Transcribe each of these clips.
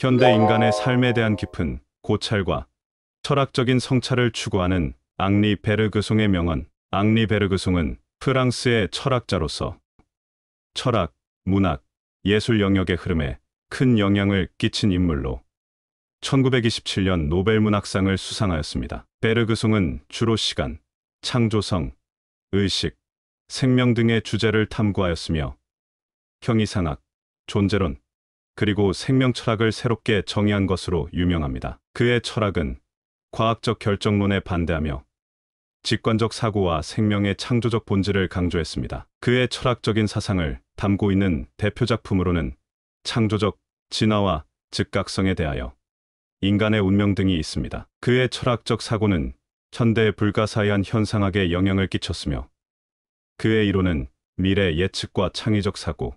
현대 인간의 삶에 대한 깊은 고찰과 철학적인 성찰을 추구하는 앙리 베르그송의 명언. 앙리 베르그송은 프랑스의 철학자로서 철학, 문학, 예술 영역의 흐름에 큰 영향을 끼친 인물로 1927년 노벨문학상을 수상하였습니다. 베르그송은 주로 시간, 창조성, 의식, 생명 등의 주제를 탐구하였으며 형이상학, 존재론, 그리고 생명 철학을 새롭게 정의한 것으로 유명합니다. 그의 철학은 과학적 결정론에 반대하며 직관적 사고와 생명의 창조적 본질을 강조했습니다. 그의 철학적인 사상을 담고 있는 대표 작품으로는 창조적 진화와 즉각성에 대하여 인간의 운명 등이 있습니다. 그의 철학적 사고는 현대의 불가사의한 현상학에 영향을 끼쳤으며 그의 이론은 미래 예측과 창의적 사고,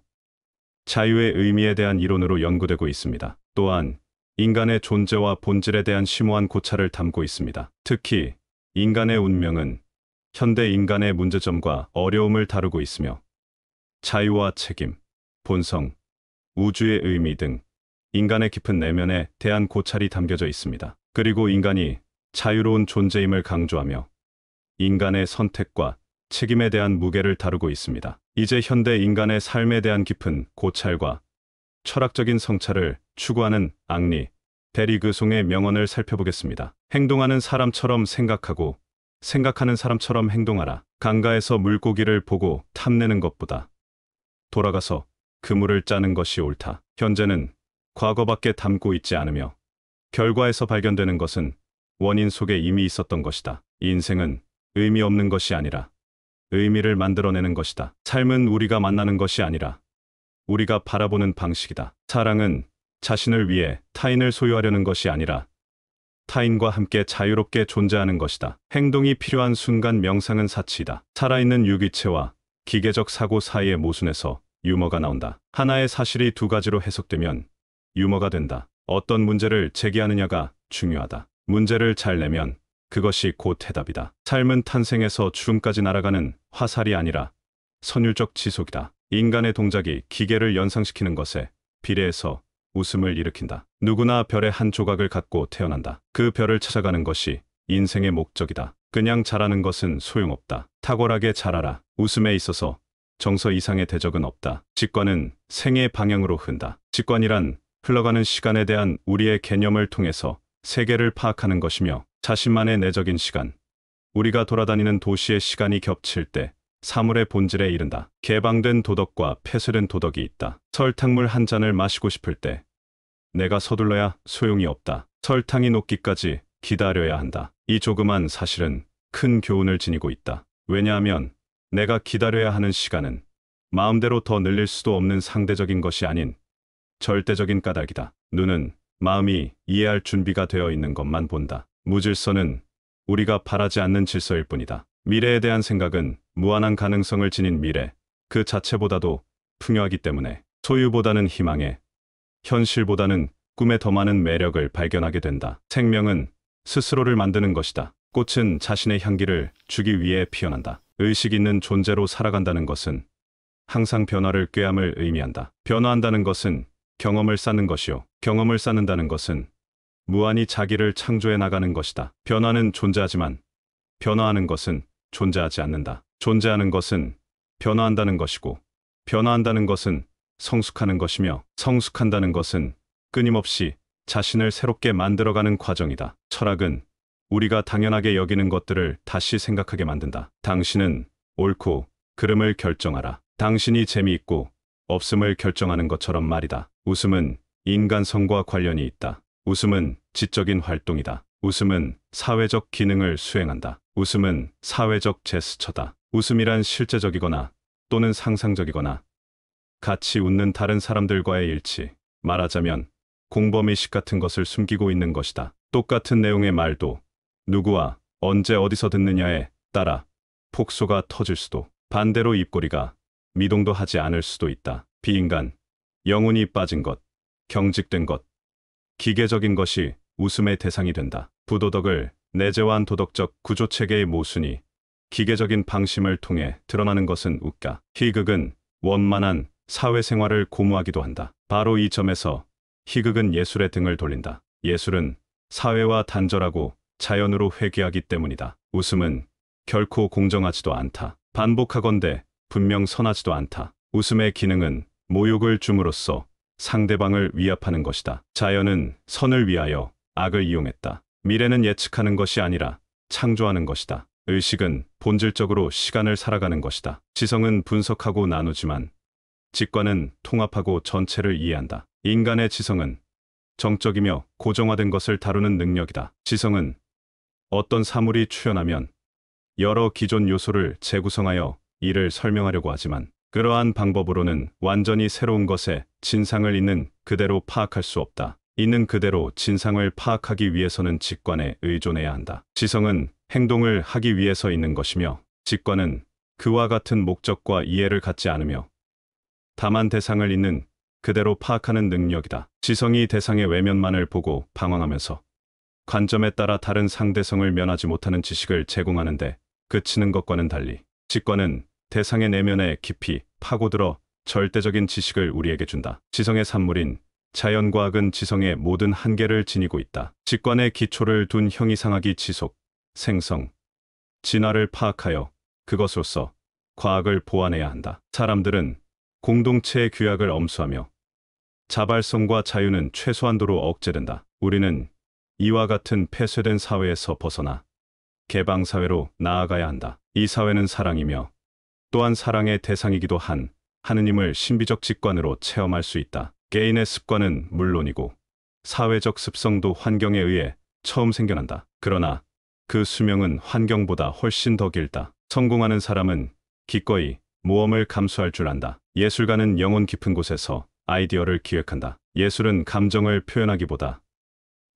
자유의 의미에 대한 이론으로 연구되고 있습니다. 또한 인간의 존재와 본질에 대한 심오한 고찰을 담고 있습니다. 특히 인간의 운명은 현대 인간의 문제점과 어려움을 다루고 있으며 자유와 책임, 본성, 우주의 의미 등 인간의 깊은 내면에 대한 고찰이 담겨져 있습니다. 그리고 인간이 자유로운 존재임을 강조하며 인간의 선택과 책임에 대한 무게를 다루고 있습니다. 이제 현대 인간의 삶에 대한 깊은 고찰과 철학적인 성찰을 추구하는 앙리 베르그송의 명언을 살펴보겠습니다. 행동하는 사람처럼 생각하고 생각하는 사람처럼 행동하라. 강가에서 물고기를 보고 탐내는 것보다 돌아가서 그물을 짜는 것이 옳다. 현재는 과거밖에 담고 있지 않으며 결과에서 발견되는 것은 원인 속에 이미 있었던 것이다. 인생은 의미 없는 것이 아니라 의미를 만들어내는 것이다. 삶은 우리가 만나는 것이 아니라 우리가 바라보는 방식이다. 사랑은 자신을 위해 타인을 소유하려는 것이 아니라 타인과 함께 자유롭게 존재하는 것이다. 행동이 필요한 순간 명상은 사치이다. 살아있는 유기체와 기계적 사고 사이의 모순에서 유머가 나온다. 하나의 사실이 두 가지로 해석되면 유머가 된다. 어떤 문제를 제기하느냐가 중요하다. 문제를 잘 내면 그것이 곧 해답이다. 삶은 탄생에서 죽음까지 날아가는 화살이 아니라 선율적 지속이다. 인간의 동작이 기계를 연상시키는 것에 비례해서 웃음을 일으킨다. 누구나 별의 한 조각을 갖고 태어난다. 그 별을 찾아가는 것이 인생의 목적이다. 그냥 자라는 것은 소용없다. 탁월하게 자라라. 웃음에 있어서 정서 이상의 대적은 없다. 직관은 생의 방향으로 흐른다. 직관이란 흘러가는 시간에 대한 우리의 개념을 통해서 세계를 파악하는 것이며 자신만의 내적인 시간, 우리가 돌아다니는 도시의 시간이 겹칠 때 사물의 본질에 이른다. 개방된 도덕과 폐쇄된 도덕이 있다. 설탕물 한 잔을 마시고 싶을 때 내가 서둘러야 소용이 없다. 설탕이 녹기까지 기다려야 한다. 이 조그만 사실은 큰 교훈을 지니고 있다. 왜냐하면 내가 기다려야 하는 시간은 마음대로 더 늘릴 수도 없는 상대적인 것이 아닌 절대적인 까닭이다. 눈은 마음이 이해할 준비가 되어 있는 것만 본다. 무질서는 우리가 바라지 않는 질서일 뿐이다. 미래에 대한 생각은 무한한 가능성을 지닌 미래 그 자체보다도 풍요하기 때문에 소유보다는 희망에, 현실보다는 꿈에 더 많은 매력을 발견하게 된다. 생명은 스스로를 만드는 것이다. 꽃은 자신의 향기를 주기 위해 피어난다. 의식 있는 존재로 살아간다는 것은 항상 변화를 꾀함을 의미한다. 변화한다는 것은 경험을 쌓는 것이요. 경험을 쌓는다는 것은 무한히 자기를 창조해 나가는 것이다. 변화는 존재하지만 변화하는 것은 존재하지 않는다. 존재하는 것은 변화한다는 것이고 변화한다는 것은 성숙하는 것이며 성숙한다는 것은 끊임없이 자신을 새롭게 만들어가는 과정이다. 철학은 우리가 당연하게 여기는 것들을 다시 생각하게 만든다. 당신은 옳고 그름을 결정하라. 당신이 재미있고 없음을 결정하는 것처럼 말이다. 웃음은 인간성과 관련이 있다. 웃음은 지적인 활동이다. 웃음은 사회적 기능을 수행한다. 웃음은 사회적 제스처다. 웃음이란 실제적이거나 또는 상상적이거나 같이 웃는 다른 사람들과의 일치, 말하자면 공범의식 같은 것을 숨기고 있는 것이다. 똑같은 내용의 말도 누구와 언제 어디서 듣느냐에 따라 폭소가 터질 수도, 반대로 입꼬리가 미동도 하지 않을 수도 있다. 비인간, 영혼이 빠진 것, 경직된 것, 기계적인 것이 웃음의 대상이 된다. 부도덕을 내재화한 도덕적 구조체계의 모순이 기계적인 방심을 통해 드러나는 것은 웃가. 희극은 원만한 사회생활을 고무하기도 한다. 바로 이 점에서 희극은 예술의 등을 돌린다. 예술은 사회와 단절하고 자연으로 회귀하기 때문이다. 웃음은 결코 공정하지도 않다. 반복하건대 분명 선하지도 않다. 웃음의 기능은 모욕을 줌으로써 상대방을 위압하는 것이다. 자연은 선을 위하여 악을 이용했다. 미래는 예측하는 것이 아니라 창조하는 것이다. 의식은 본질적으로 시간을 살아가는 것이다. 지성은 분석하고 나누지만 직관은 통합하고 전체를 이해한다. 인간의 지성은 정적이며 고정화된 것을 다루는 능력이다. 지성은 어떤 사물이 출현하면 여러 기존 요소를 재구성하여 이를 설명하려고 하지만 그러한 방법으로는 완전히 새로운 것의 진상을 있는 그대로 파악할 수 없다. 있는 그대로 진상을 파악하기 위해서는 직관에 의존해야 한다. 지성은 행동을 하기 위해서 있는 것이며 직관은 그와 같은 목적과 이해를 갖지 않으며 다만 대상을 있는 그대로 파악하는 능력이다. 지성이 대상의 외면만을 보고 방황하면서 관점에 따라 다른 상대성을 면하지 못하는 지식을 제공하는데 그치는 것과는 달리 직관은 대상의 내면에 깊이 파고들어 절대적인 지식을 우리에게 준다. 지성의 산물인 자연과학은 지성의 모든 한계를 지니고 있다. 직관의 기초를 둔 형이상학이 지속, 생성, 진화를 파악하여 그것으로서 과학을 보완해야 한다. 사람들은 공동체의 규약을 엄수하며 자발성과 자유는 최소한도로 억제된다. 우리는 이와 같은 폐쇄된 사회에서 벗어나 개방사회로 나아가야 한다. 이 사회는 사랑이며 또한 사랑의 대상이기도 한 하느님을 신비적 직관으로 체험할 수 있다. 개인의 습관은 물론이고 사회적 습성도 환경에 의해 처음 생겨난다. 그러나 그 수명은 환경보다 훨씬 더 길다. 성공하는 사람은 기꺼이 모험을 감수할 줄 안다. 예술가는 영혼 깊은 곳에서 아이디어를 기획한다. 예술은 감정을 표현하기보다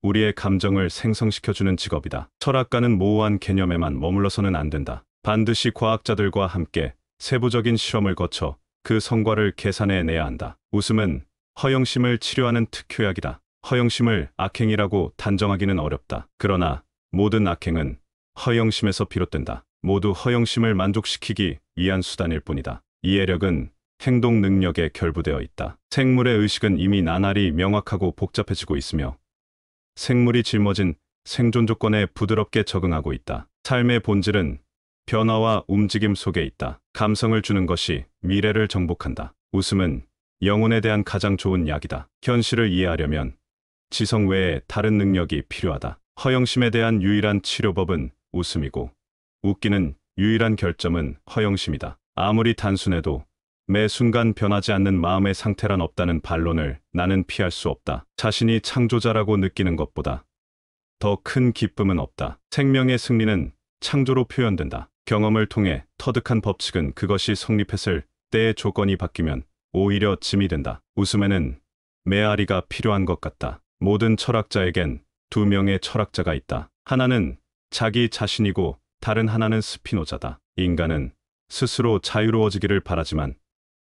우리의 감정을 생성시켜주는 직업이다. 철학가는 모호한 개념에만 머물러서는 안 된다. 반드시 과학자들과 함께 세부적인 실험을 거쳐 그 성과를 계산해내야 한다. 웃음은 허영심을 치료하는 특효약이다. 허영심을 악행이라고 단정하기는 어렵다. 그러나 모든 악행은 허영심에서 비롯된다. 모두 허영심을 만족시키기 위한 수단일 뿐이다. 이해력은 행동 능력에 결부되어 있다. 생물의 의식은 이미 나날이 명확하고 복잡해지고 있으며 생물이 짊어진 생존 조건에 부드럽게 적응하고 있다. 삶의 본질은 변화와 움직임 속에 있다. 감성을 주는 것이 미래를 정복한다. 웃음은 영혼에 대한 가장 좋은 약이다. 현실을 이해하려면 지성 외에 다른 능력이 필요하다. 허영심에 대한 유일한 치료법은 웃음이고 웃기는 유일한 결점은 허영심이다. 아무리 단순해도 매 순간 변하지 않는 마음의 상태란 없다는 반론을 나는 피할 수 없다. 자신이 창조자라고 느끼는 것보다 더 큰 기쁨은 없다. 생명의 승리는 창조로 표현된다. 경험을 통해 터득한 법칙은 그것이 성립했을 때의 조건이 바뀌면 오히려 짐이 된다. 웃음에는 메아리가 필요한 것 같다. 모든 철학자에겐 두 명의 철학자가 있다. 하나는 자기 자신이고 다른 하나는 스피노자다. 인간은 스스로 자유로워지기를 바라지만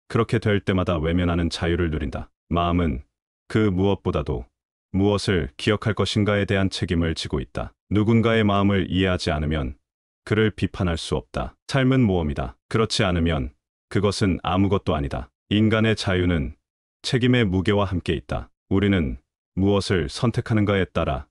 그렇게 될 때마다 외면하는 자유를 누린다. 마음은 그 무엇보다도 무엇을 기억할 것인가에 대한 책임을 지고 있다. 누군가의 마음을 이해하지 않으면 그를 비판할 수 없다. 삶은 모험이다. 그렇지 않으면 그것은 아무것도 아니다. 인간의 자유는 책임의 무게와 함께 있다. 우리는 무엇을 선택하는가에 따라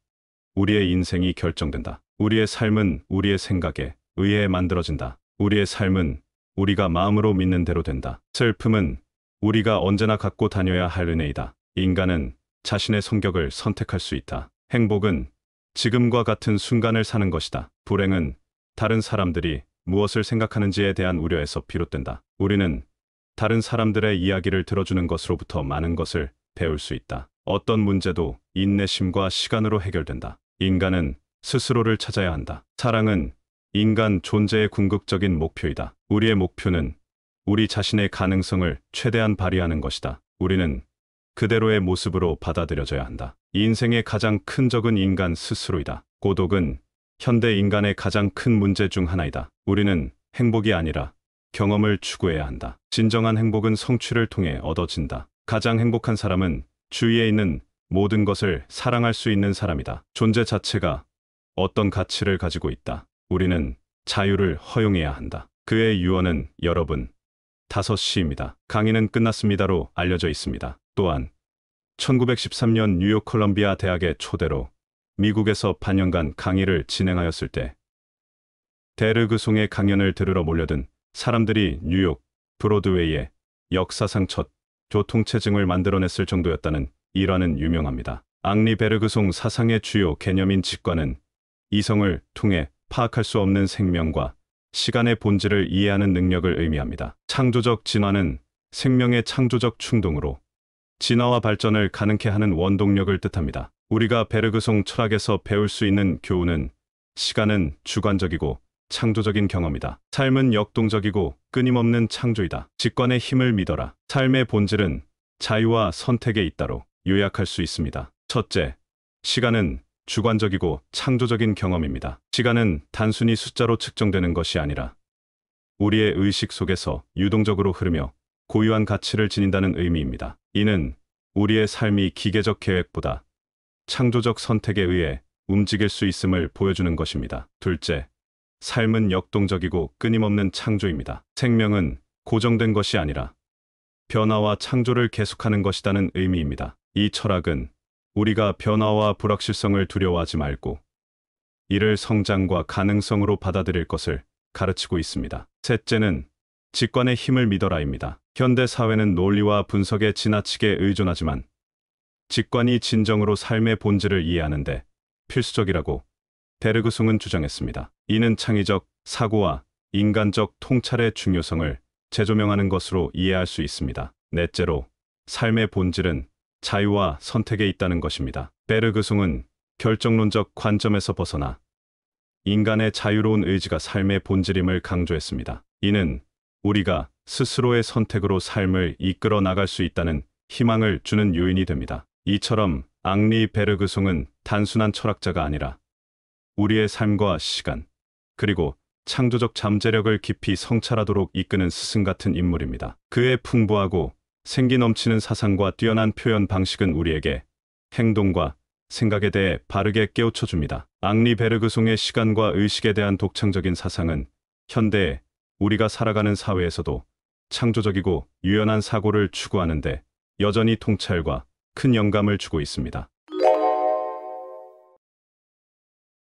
우리의 인생이 결정된다. 우리의 삶은 우리의 생각에 의해 만들어진다. 우리의 삶은 우리가 마음으로 믿는 대로 된다. 슬픔은 우리가 언제나 갖고 다녀야 할 은혜이다. 인간은 자신의 성격을 선택할 수 있다. 행복은 지금과 같은 순간을 사는 것이다. 불행은 다른 사람들이 무엇을 생각하는지에 대한 우려에서 비롯된다. 우리는 다른 사람들의 이야기를 들어주는 것으로부터 많은 것을 배울 수 있다. 어떤 문제도 인내심과 시간으로 해결된다. 인간은 스스로를 찾아야 한다. 사랑은 인간 존재의 궁극적인 목표이다. 우리의 목표는 우리 자신의 가능성을 최대한 발휘하는 것이다. 우리는 그대로의 모습으로 받아들여져야 한다. 인생의 가장 큰 적은 인간 스스로이다. 고독은 현대 인간의 가장 큰 문제 중 하나이다. 우리는 행복이 아니라 경험을 추구해야 한다. 진정한 행복은 성취를 통해 얻어진다. 가장 행복한 사람은 주위에 있는 모든 것을 사랑할 수 있는 사람이다. 존재 자체가 어떤 가치를 가지고 있다. 우리는 자유를 허용해야 한다. 그의 유언은 여러분 5시입니다. 강의는 끝났습니다로 알려져 있습니다. 또한 1913년 뉴욕 콜럼비아 대학의 초대로 미국에서 반년간 강의를 진행하였을 때 베르그송의 강연을 들으러 몰려든 사람들이 뉴욕 브로드웨이에 역사상 첫 교통체증을 만들어냈을 정도였다는 일화는 유명합니다. 앙리 베르그송 사상의 주요 개념인 직관은 이성을 통해 파악할 수 없는 생명과 시간의 본질을 이해하는 능력을 의미합니다. 창조적 진화는 생명의 창조적 충동으로 진화와 발전을 가능케 하는 원동력을 뜻합니다. 우리가 베르그송 철학에서 배울 수 있는 교훈은 시간은 주관적이고 창조적인 경험이다. 삶은 역동적이고 끊임없는 창조이다. 직관의 힘을 믿어라. 삶의 본질은 자유와 선택에 있다로 요약할 수 있습니다. 첫째, 시간은 주관적이고 창조적인 경험입니다. 시간은 단순히 숫자로 측정되는 것이 아니라 우리의 의식 속에서 유동적으로 흐르며 고유한 가치를 지닌다는 의미입니다. 이는 우리의 삶이 기계적 계획보다 창조적 선택에 의해 움직일 수 있음을 보여주는 것입니다. 둘째, 삶은 역동적이고 끊임없는 창조입니다. 생명은 고정된 것이 아니라 변화와 창조를 계속하는 것이라는 의미입니다. 이 철학은 우리가 변화와 불확실성을 두려워하지 말고 이를 성장과 가능성으로 받아들일 것을 가르치고 있습니다. 셋째는 직관의 힘을 믿어라입니다. 현대 사회는 논리와 분석에 지나치게 의존하지만 직관이 진정으로 삶의 본질을 이해하는데 필수적이라고 베르그송은 주장했습니다. 이는 창의적 사고와 인간적 통찰의 중요성을 재조명하는 것으로 이해할 수 있습니다. 넷째로, 삶의 본질은 자유와 선택에 있다는 것입니다. 베르그송은 결정론적 관점에서 벗어나 인간의 자유로운 의지가 삶의 본질임을 강조했습니다. 이는 우리가 스스로의 선택으로 삶을 이끌어 나갈 수 있다는 희망을 주는 요인이 됩니다. 이처럼 앙리 베르그송은 단순한 철학자가 아니라 우리의 삶과 시간, 그리고 창조적 잠재력을 깊이 성찰하도록 이끄는 스승 같은 인물입니다. 그의 풍부하고 생기 넘치는 사상과 뛰어난 표현 방식은 우리에게 행동과 생각에 대해 바르게 깨우쳐 줍니다. 앙리 베르그송의 시간과 의식에 대한 독창적인 사상은 현대에 우리가 살아가는 사회에서도 창조적이고 유연한 사고를 추구하는데 여전히 통찰과 큰 영감을 주고 있습니다.